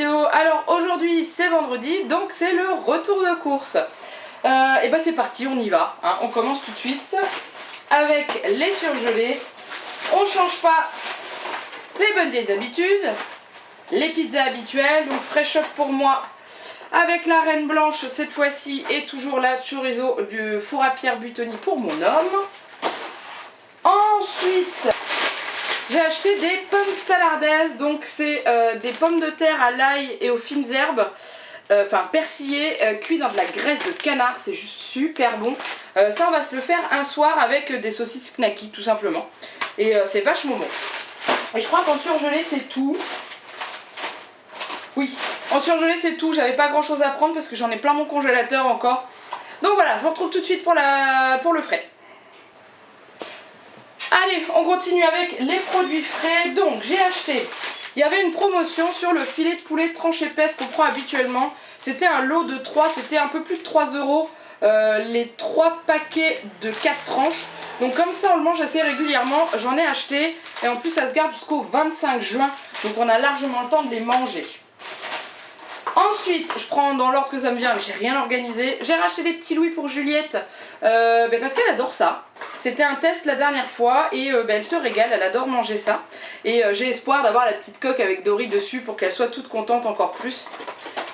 vidéo. Alors aujourd'hui c'est vendredi, donc c'est le retour de course. Et bah c'est parti, on y va, hein. On commence tout de suite avec les surgelés. On change pas les bonnes vieilles habitudes. Les pizzas habituelles, donc fresh up pour moi avec la reine blanche cette fois-ci et toujours la chorizo du four à Pierre Buitoni pour mon homme. Ensuite j'ai acheté des pommes salardaises, donc c'est des pommes de terre à l'ail et aux fines herbes, enfin persillées, cuites dans de la graisse de canard, c'est juste super bon. Ça on va se le faire un soir avec des saucisses knacky tout simplement, et c'est vachement bon. Et je crois qu'en surgelé c'est tout. Oui, en surgelé c'est tout, j'avais pas grand chose à prendre parce que j'en ai plein mon congélateur encore. Donc voilà, je vous retrouve tout de suite pour le frais. Allez, on continue avec les produits frais. Donc j'ai acheté, il y avait une promotion sur le filet de poulet tranche épaisse qu'on prend habituellement. C'était un lot de 3, c'était un peu plus de 3 € les 3 paquets de 4 tranches. Donc comme ça on le mange assez régulièrement, j'en ai acheté. Et en plus ça se garde jusqu'au 25 juin, donc on a largement le temps de les manger. Ensuite, je prends dans l'ordre que ça me vient, mais j'ai rien organisé. J'ai racheté des petits louis pour Juliette, parce qu'elle adore ça. C'était un test la dernière fois et elle se régale, elle adore manger ça. Et j'ai espoir d'avoir la petite coque avec Dory dessus pour qu'elle soit toute contente encore plus.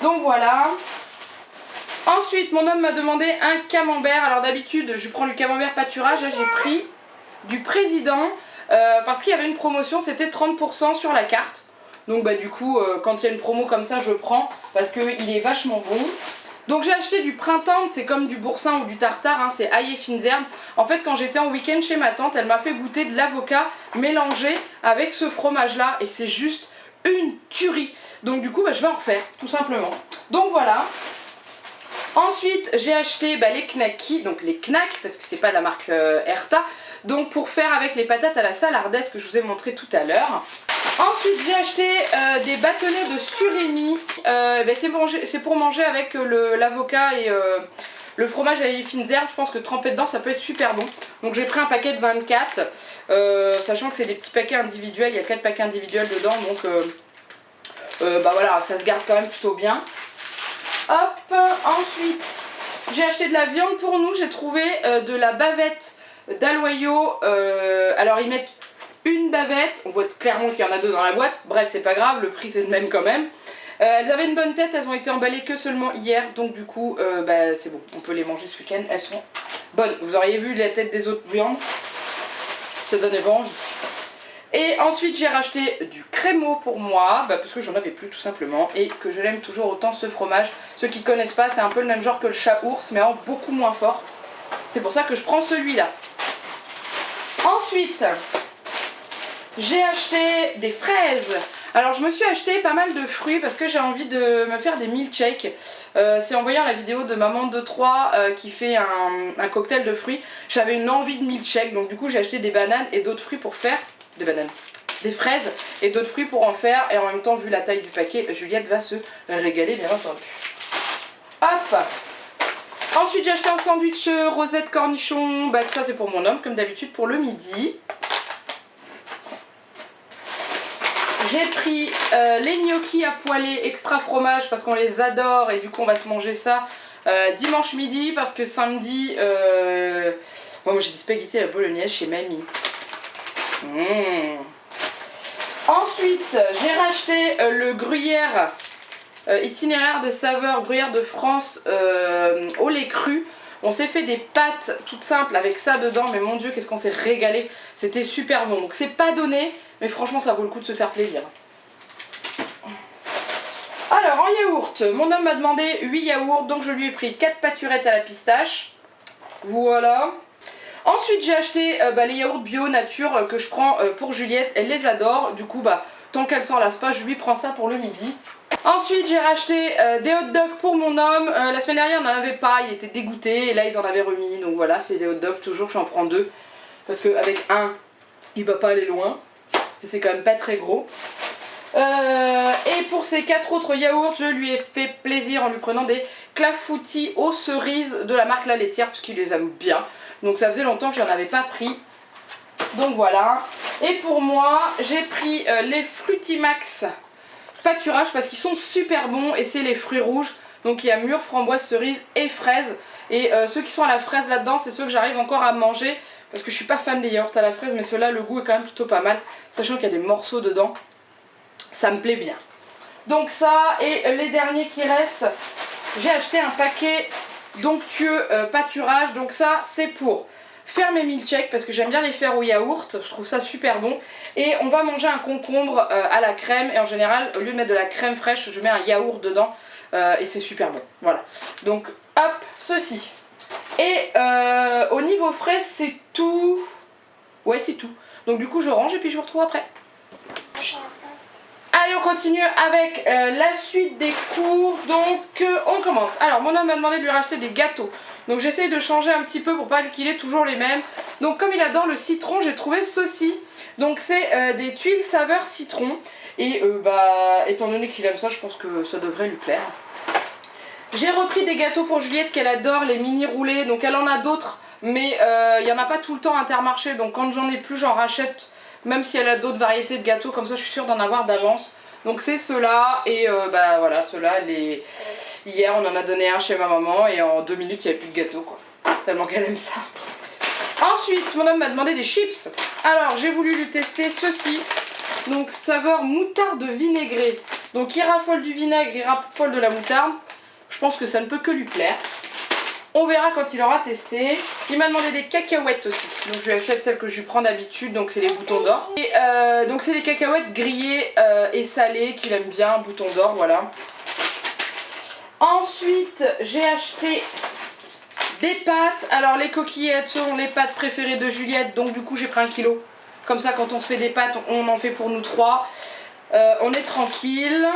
Donc voilà. Ensuite, mon homme m'a demandé un camembert. Alors d'habitude, je prends du camembert pâturage. Là, j'ai pris du président parce qu'il y avait une promotion, c'était 30% sur la carte. Donc bah du coup quand il y a une promo comme ça je prends parce qu'il est vachement bon. Donc j'ai acheté du printemps, c'est comme du boursin ou du tartare, hein, c'est ail et fines herbes. En fait quand j'étais en week-end chez ma tante, elle m'a fait goûter de l'avocat mélangé avec ce fromage là et c'est juste une tuerie. Donc du coup bah, je vais en refaire tout simplement. Donc voilà. Ensuite j'ai acheté les knackis, donc les knacks parce que c'est pas la marque Erta. Donc pour faire avec les patates à la salardaise que je vous ai montré tout à l'heure. Ensuite j'ai acheté des bâtonnets de surimi, c'est pour manger avec l'avocat et le fromage à les fines herbes. Je pense que tremper dedans ça peut être super bon. Donc j'ai pris un paquet de 24, sachant que c'est des petits paquets individuels, il y a 4 paquets individuels dedans, donc voilà, ça se garde quand même plutôt bien. Hop, ensuite j'ai acheté de la viande pour nous, j'ai trouvé de la bavette d'Aloyau, alors ils mettent une bavette, on voit clairement qu'il y en a 2 dans la boîte, bref c'est pas grave, le prix c'est le même quand même. Elles avaient une bonne tête, elles ont été emballées que seulement hier, donc du coup c'est bon, on peut les manger ce week-end, elles sont bonnes. Vous auriez vu la tête des autres viandes, ça donnait pas envie. Et ensuite j'ai racheté du crémeau pour moi, parce que j'en avais plus tout simplement, et que je l'aime toujours autant ce fromage. Ceux qui connaissent pas, c'est un peu le même genre que le chat ours, mais en beaucoup moins fort. C'est pour ça que je prends celui-là. Ensuite, j'ai acheté des fraises. Alors je me suis acheté pas mal de fruits parce que j'ai envie de me faire des milkshakes. C'est en voyant la vidéo de maman 2-3 qui fait un cocktail de fruits. J'avais une envie de milkshake, donc du coup j'ai acheté des bananes et d'autres fruits pour faire des fraises et d'autres fruits pour en faire. Et en même temps, vu la taille du paquet, Juliette va se régaler bien entendu. Hop. Ensuite j'ai acheté un sandwich rosette cornichon. Ça c'est pour mon homme comme d'habitude pour le midi. J'ai pris les gnocchis à poêler extra fromage parce qu'on les adore et du coup on va se manger ça dimanche midi parce que samedi moi j'ai des spaghettis à la bolognaise chez mamie. Ensuite j'ai racheté le gruyère itinéraire des saveurs, gruyère de France au lait cru. On s'est fait des pâtes toutes simples avec ça dedans, mais mon dieu qu'est-ce qu'on s'est régalé, c'était super bon. Donc c'est pas donné, mais franchement ça vaut le coup de se faire plaisir. Alors en yaourt, mon homme m'a demandé 8 yaourts, donc je lui ai pris 4 pâturettes à la pistache. Voilà. Ensuite j'ai acheté les yaourts bio nature que je prends pour Juliette, elle les adore, du coup tant qu'elle s'en lasse pas, je lui prends ça pour le midi. Ensuite j'ai racheté des hot dogs pour mon homme, la semaine dernière on n'en avait pas, il était dégoûté et là ils en avaient remis, donc voilà c'est des hot dogs, toujours j'en prends 2 parce qu'avec un il va pas aller loin, parce que c'est quand même pas très gros. Et pour ces 4 autres yaourts je lui ai fait plaisir en lui prenant des clafoutis aux cerises de la marque La Laitière parce qu'il les aime bien, donc ça faisait longtemps que j'en avais pas pris. Donc voilà. Et pour moi j'ai pris les Frutimax pâturage parce qu'ils sont super bons et c'est les fruits rouges. Donc il y a mûre, framboise, cerise et fraise. Et ceux qui sont à la fraise là-dedans, c'est ceux que j'arrive encore à manger. Parce que je suis pas fan des yaourts à la fraise, mais ceux-là, le goût est quand même plutôt pas mal. Sachant qu'il y a des morceaux dedans. Ça me plaît bien. Donc ça, et les derniers qui restent, j'ai acheté un paquet d'onctueux pâturage. Donc ça, c'est pour faire mes milkshakes parce que j'aime bien les faire au yaourt. Je trouve ça super bon. Et on va manger un concombre à la crème. Et en général, au lieu de mettre de la crème fraîche, je mets un yaourt dedans. Et c'est super bon. Voilà. Donc hop, ceci. Et au niveau frais, c'est tout. Ouais, c'est tout. Donc du coup, je range et puis je vous retrouve après. Allez, on continue avec la suite des cours. Donc on commence. Alors mon homme m'a demandé de lui racheter des gâteaux. Donc j'essaye de changer un petit peu pour pas qu'il ait toujours les mêmes. Donc comme il adore le citron, j'ai trouvé ceci. Donc c'est des tuiles saveur citron. Et étant donné qu'il aime ça, je pense que ça devrait lui plaire. J'ai repris des gâteaux pour Juliette qu'elle adore, les mini roulés. Donc elle en a d'autres, mais il n'y en a pas tout le temps à Intermarché. Donc quand j'en ai plus, j'en rachète. Même si elle a d'autres variétés de gâteaux, comme ça je suis sûre d'en avoir d'avance. Donc c'est ceux-là, et voilà, ceux-là, hier on en a donné un chez ma maman, et en 2 minutes il n'y avait plus de gâteau, quoi. Tellement qu'elle aime ça. Ensuite, mon homme m'a demandé des chips. Alors j'ai voulu lui tester ceci. Donc saveur moutarde vinaigrée. Donc il raffole du vinaigre, il raffole de la moutarde. Je pense que ça ne peut que lui plaire. On verra quand il aura testé. Il m'a demandé des cacahuètes aussi. Donc je lui achète celles que je lui prends d'habitude. Donc c'est les boutons d'or. Et donc c'est des cacahuètes grillées et salées qu'il aime bien. Boutons d'or, voilà. Ensuite j'ai acheté des pâtes. Alors les coquillettes seront les pâtes préférées de Juliette. Donc du coup j'ai pris 1 kilo. Comme ça quand on se fait des pâtes, on en fait pour nous 3. On est tranquille.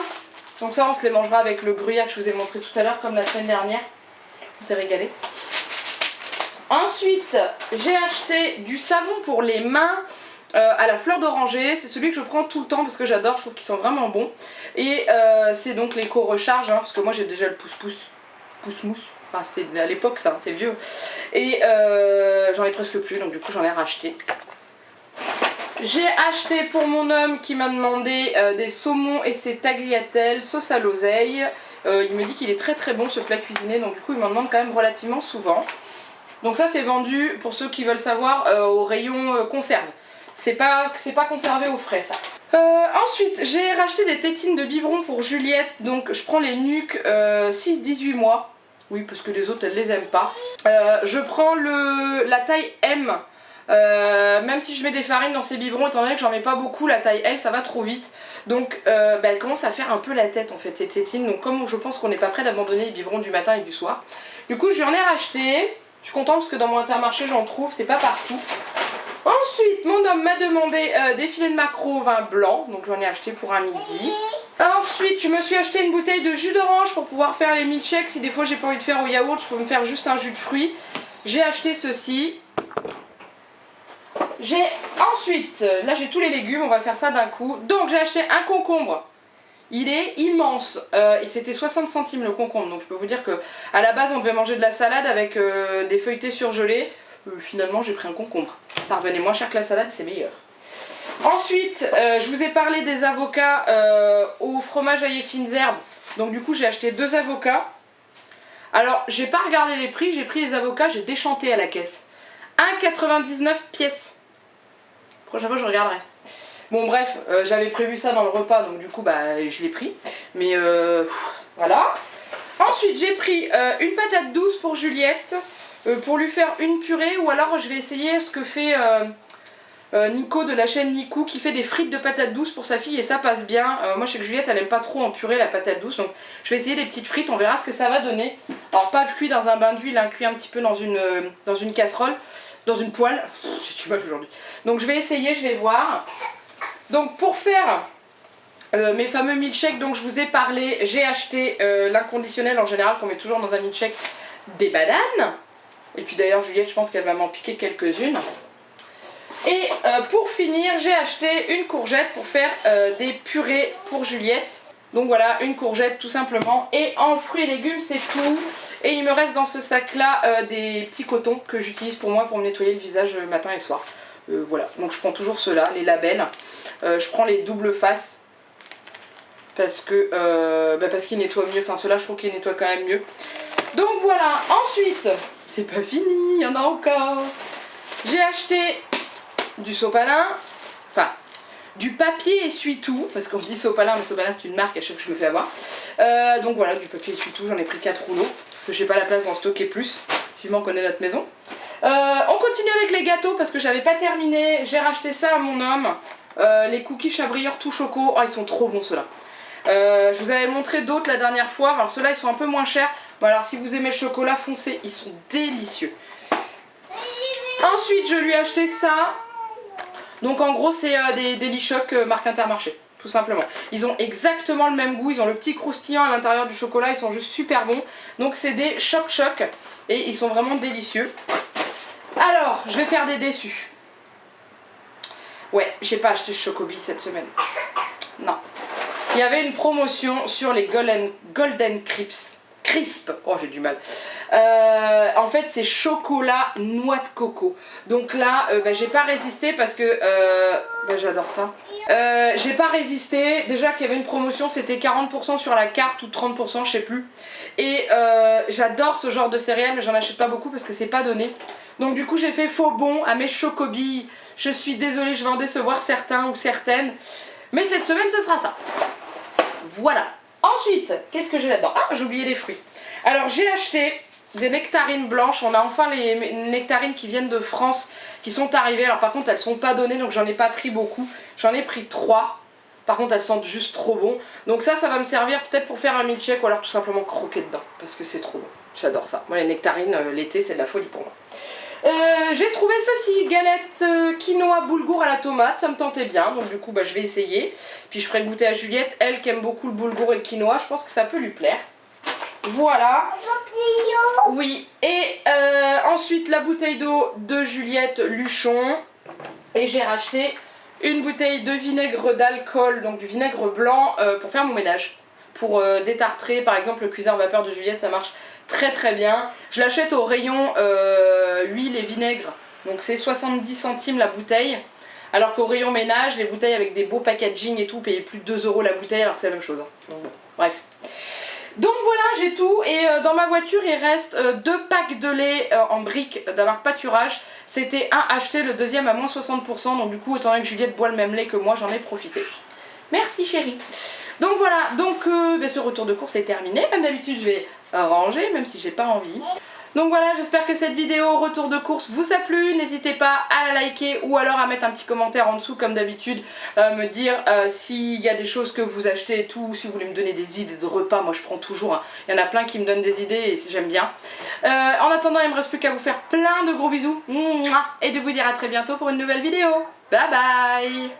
Donc ça on se les mangera avec le gruyère que je vous ai montré tout à l'heure comme la semaine dernière. On s'est régalé. Ensuite, j'ai acheté du savon pour les mains à la fleur d'oranger. C'est celui que je prends tout le temps parce que j'adore, je trouve qu'ils sont vraiment bons. Et c'est donc l'éco-recharge, hein, parce que moi j'ai déjà le pouce-mousse. Enfin, c'est à l'époque ça, c'est vieux. Et j'en ai presque plus, donc du coup j'en ai racheté. J'ai acheté pour mon homme qui m'a demandé des saumons et ses tagliatelles, sauce à l'oseille. Il me dit qu'il est très très bon ce plat cuisiné, donc du coup il m'en demande quand même relativement souvent. Donc ça c'est vendu, pour ceux qui veulent savoir, au rayon conserve. C'est pas conservé au frais ça. Ensuite j'ai racheté des tétines de biberon pour Juliette. Donc je prends les nuques 6-18 mois. Oui parce que les autres elles les aiment pas. Je prends la taille M. Même si je mets des farines dans ces biberons, étant donné que j'en mets pas beaucoup, la taille L ça va trop vite. Donc elle commence à faire un peu la tête en fait ces tétines. Donc comme je pense qu'on n'est pas prêt d'abandonner les biberons du matin et du soir, du coup j'en ai racheté. Je suis contente parce que dans mon Intermarché j'en trouve, c'est pas partout. Ensuite mon homme m'a demandé des filets de maquereau au vin blanc, donc j'en ai acheté pour un midi. Ensuite je me suis acheté une bouteille de jus d'orange pour pouvoir faire les milkshakes. Si des fois j'ai pas envie de faire au yaourt, je peux me faire juste un jus de fruits. J'ai acheté ceci. Ensuite, là j'ai tous les légumes, on va faire ça d'un coup. Donc j'ai acheté un concombre. Il est immense. Et c'était 60 centimes le concombre. Donc je peux vous dire que à la base on devait manger de la salade avec des feuilletés surgelés. Finalement j'ai pris un concombre. Ça revenait moins cher que la salade, c'est meilleur. Ensuite, je vous ai parlé des avocats au fromage aillé fines herbes. Donc du coup j'ai acheté 2 avocats. Alors j'ai pas regardé les prix, j'ai pris les avocats, j'ai déchanté à la caisse. 1,99 pièces. Prochaine fois je regarderai. Bon bref, j'avais prévu ça dans le repas, donc du coup je l'ai pris. Mais voilà. Ensuite j'ai pris une patate douce pour Juliette, pour lui faire une purée, ou alors je vais essayer ce que fait Nico de la chaîne Nico, qui fait des frites de patates douces pour sa fille, et ça passe bien. Moi je sais que Juliette elle aime pas trop en purée la patate douce, donc je vais essayer des petites frites, on verra ce que ça va donner. Alors pas cuit dans un bain d'huile, hein, cuit un petit peu dans une casserole, dans une poêle. J'ai du mal aujourd'hui. Donc je vais essayer, je vais voir. Donc pour faire mes fameux milkshakes dont je vous ai parlé, j'ai acheté l'inconditionnel en général qu'on met toujours dans un milkshake, des bananes. Et puis d'ailleurs Juliette je pense qu'elle va m'en piquer quelques-unes. Et pour finir j'ai acheté une courgette pour faire des purées pour Juliette. Donc voilà, une courgette tout simplement. Et en fruits et légumes c'est tout. Et il me reste dans ce sac là des petits cotons que j'utilise pour moi pour me nettoyer le visage matin et soir. Voilà, donc je prends toujours ceux-là, les labels. Je prends les doubles faces parce qu'il nettoie mieux. Enfin, ceux-là, je trouve qu'il nettoie quand même mieux. Donc voilà. Ensuite, c'est pas fini, il y en a encore. J'ai acheté du sopalin, enfin du papier essuie-tout, parce qu'on dit sopalin, mais sopalin c'est une marque à chaque fois que je me fais avoir. Donc voilà, du papier essuie-tout, j'en ai pris 4 rouleaux, parce que j'ai pas la place d'en stocker plus, vivement on connaît notre maison. On continue avec les gâteaux, parce que j'avais pas terminé, j'ai racheté ça à mon homme, les cookies Chabrieur tout choco, oh ils sont trop bons ceux-là. Je vous avais montré d'autres la dernière fois, alors ceux-là ils sont un peu moins chers, bon, alors si vous aimez le chocolat foncé, ils sont délicieux. Ensuite je lui ai acheté ça. Donc en gros c'est des Delichoc marque Intermarché, tout simplement. Ils ont exactement le même goût, ils ont le petit croustillant à l'intérieur du chocolat, ils sont juste super bons. Donc c'est des choc et ils sont vraiment délicieux. Alors, je vais faire des déçus. Ouais, j'ai pas acheté Chocobi cette semaine. Non. Il y avait une promotion sur les Golden Crisp. Oh, j'ai du mal. En fait, c'est chocolat noix de coco. Donc là, j'ai pas résisté parce que j'adore ça. J'ai pas résisté. Déjà qu'il y avait une promotion, c'était 40% sur la carte ou 30%, je sais plus. Et j'adore ce genre de céréales, mais j'en achète pas beaucoup parce que c'est pas donné. Donc du coup, j'ai fait faux bon à mes chocobilles. Je suis désolée, je vais en décevoir certains ou certaines. Mais cette semaine, ce sera ça. Voilà. Ensuite, qu'est-ce que j'ai là-dedans? Ah, j'ai oublié les fruits. Alors, j'ai acheté des nectarines blanches. On a enfin les nectarines qui viennent de France, qui sont arrivées. Alors, par contre, elles sont pas données, donc j'en ai pas pris beaucoup. J'en ai pris 3. Par contre, elles sentent juste trop bon. Donc ça va me servir peut-être pour faire un milkshake ou alors tout simplement croquer dedans. Parce que c'est trop bon. J'adore ça. Moi, les nectarines, l'été, c'est de la folie pour moi. J'ai trouvé ceci, galette quinoa boulgour à la tomate, ça me tentait bien, donc du coup je vais essayer. Puis je ferai goûter à Juliette, elle qui aime beaucoup le boulgour et le quinoa, je pense que ça peut lui plaire. Voilà. Oui, et ensuite la bouteille d'eau de Juliette Luchon. Et j'ai racheté une bouteille de vinaigre d'alcool, donc du vinaigre blanc pour faire mon ménage. Pour détartrer, par exemple le cuiseur vapeur de Juliette, ça marche très très bien. Je l'achète au rayon huile et vinaigre, donc c'est 70 centimes la bouteille. Alors qu'au rayon ménage, les bouteilles avec des beaux packaging et tout, payaient plus de 2 € la bouteille alors que c'est la même chose. Donc bon, bref. Donc voilà, j'ai tout et dans ma voiture il reste 2 packs de lait en briques de la marque Pâturage. C'était un acheté, le deuxième à moins 60%, donc du coup étant donné que Juliette boit le même lait que moi, j'en ai profité. Merci chérie. Donc voilà, donc ce retour de course est terminé. Comme d'habitude je vais ranger même si j'ai pas envie. Donc voilà, j'espère que cette vidéo retour de course vous a plu. N'hésitez pas à la liker ou alors à mettre un petit commentaire en dessous comme d'habitude. Me dire s'il y a des choses que vous achetez et tout. Si vous voulez me donner des idées de repas, moi je prends toujours. Hein. Il y en a plein qui me donnent des idées et j'aime bien. En attendant, il ne me reste plus qu'à vous faire plein de gros bisous. Et de vous dire à très bientôt pour une nouvelle vidéo. Bye bye.